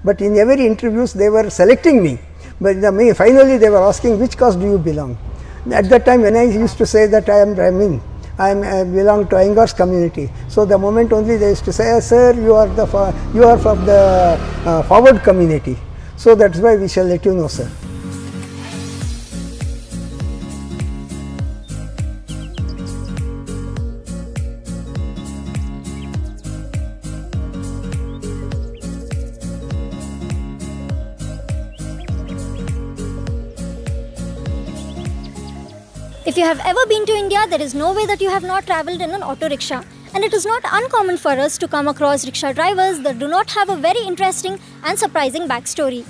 but in every interviews they were selecting me. But finally they were asking, which caste do you belong? At that time when I used to say that I am Brahmin, I belong to Ayengar's community. So the moment only they used to say, sir, you are from the forward community. So that's why we shall let you know, sir. If you have ever been to India, there is no way that you have not travelled in an auto rickshaw. And it is not uncommon for us to come across rickshaw drivers that do not have a very interesting and surprising backstory.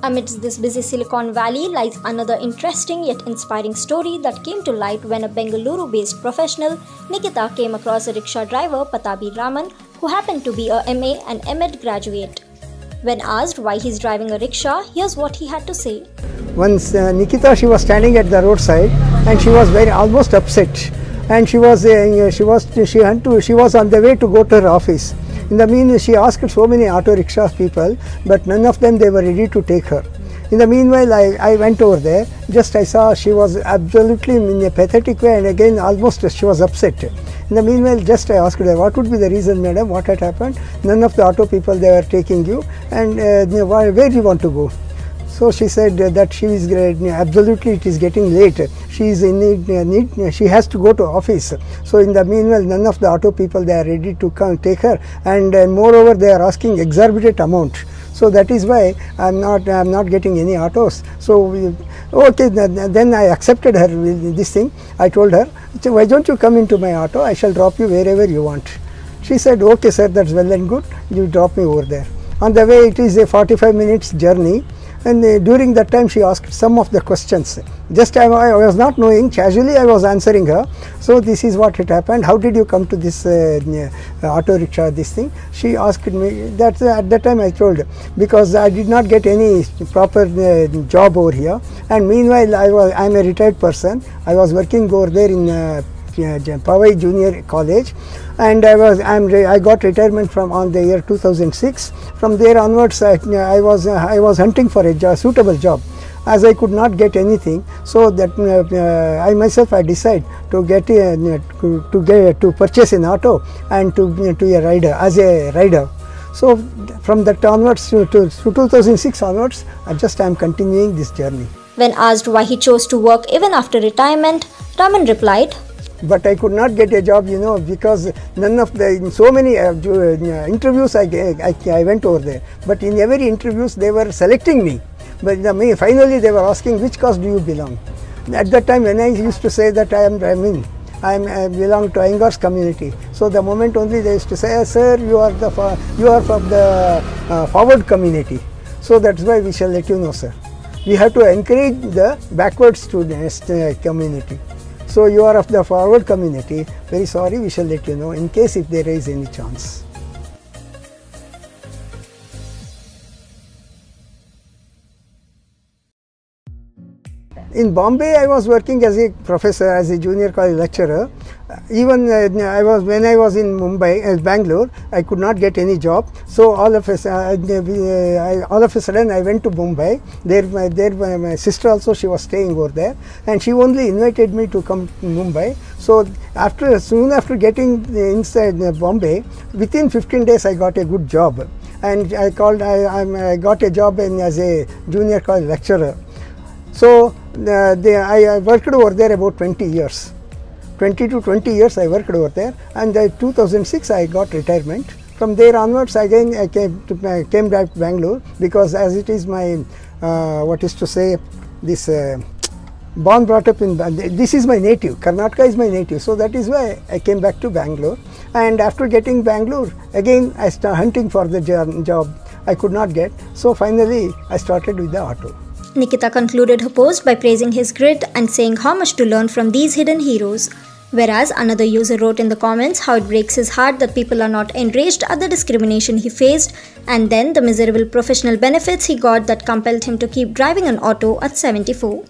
Amidst this busy Silicon Valley lies another interesting yet inspiring story that came to light when a Bengaluru-based professional, Nikita, came across a rickshaw driver, Patabi Raman, who happened to be a MA and MEd graduate. When asked why he is driving a rickshaw, here's what he had to say. Once Nikita, she was standing at the roadside and she was almost upset, and she was on the way to go to her office. In the meanwhile, she asked so many auto rickshaw people, but none of them they were ready to take her. In the meanwhile, I went over there. Just I saw she was absolutely in a pathetic way, and again almost she was upset. In the meanwhile, just I asked her, what would be the reason, madam, what had happened? None of the auto people, they were taking you, and where do you want to go? So she said that she is absolutely, it is getting late. She is in need, she has to go to office. So in the meanwhile, none of the auto people, they are ready to come take her, and moreover they are asking exorbitant amount. So that is why I am not getting any autos. So okay, then I accepted her with this thing. I told her, why don't you come into my auto? I shall drop you wherever you want. She said, okay sir, that's well and good. You drop me over there. On the way, it is a 45 minutes journey. And during that time she asked some of the questions. Just I was not knowing, casually I was answering her. So this is what had happened. How did you come to this auto rickshaw, this thing? She asked me. That at that time I told, because I did not get any proper job over here. And meanwhile I am a retired person. I was working over there in Powai Junior College, and I got retirement from on the year 2006. From there onwards, I was hunting for a suitable job. As I could not get anything, so that I myself I decided to purchase an auto and to a rider as a rider. So from that onwards to 2006 onwards, I am continuing this journey. When asked why he chose to work even after retirement, Raman replied, but I could not get a job, because none of in so many interviews I went over there. But in every interviews they were selecting me. But finally they were asking, which caste do you belong? At that time when I used to say that I am Brahmin, I belong to Ayengar's community. So the moment only they used to say, sir, you are from the forward community. So that's why we shall let you know, sir. We have to encourage the backward students community. So you are of the forward community. Very sorry, we shall let you know in case if there is any chance. In Bombay, I was working as a professor, as a junior college lecturer. Even when I was in Mumbai, Bangalore, I could not get any job. So all of a sudden, I went to Mumbai. There, my sister also, she was staying over there, and she only invited me to come to Mumbai. So soon after getting inside Bombay, within 15 days, I got a good job, and I got a job as a junior college lecturer. So I worked over there about 20 years. 20 to 20 years I worked over there, and in 2006 I got retirement. From there onwards again I came back to Bangalore, because as it is my born brought up in, this is my native, Karnataka is my native, so that is why I came back to Bangalore. And after getting Bangalore, again I started hunting for the job. I could not get, so finally I started with the auto. Nikita concluded her post by praising his grit and saying how much to learn from these hidden heroes. Whereas another user wrote in the comments how it breaks his heart that people are not enraged at the discrimination he faced, and then the miserable professional benefits he got that compelled him to keep driving an auto at 74.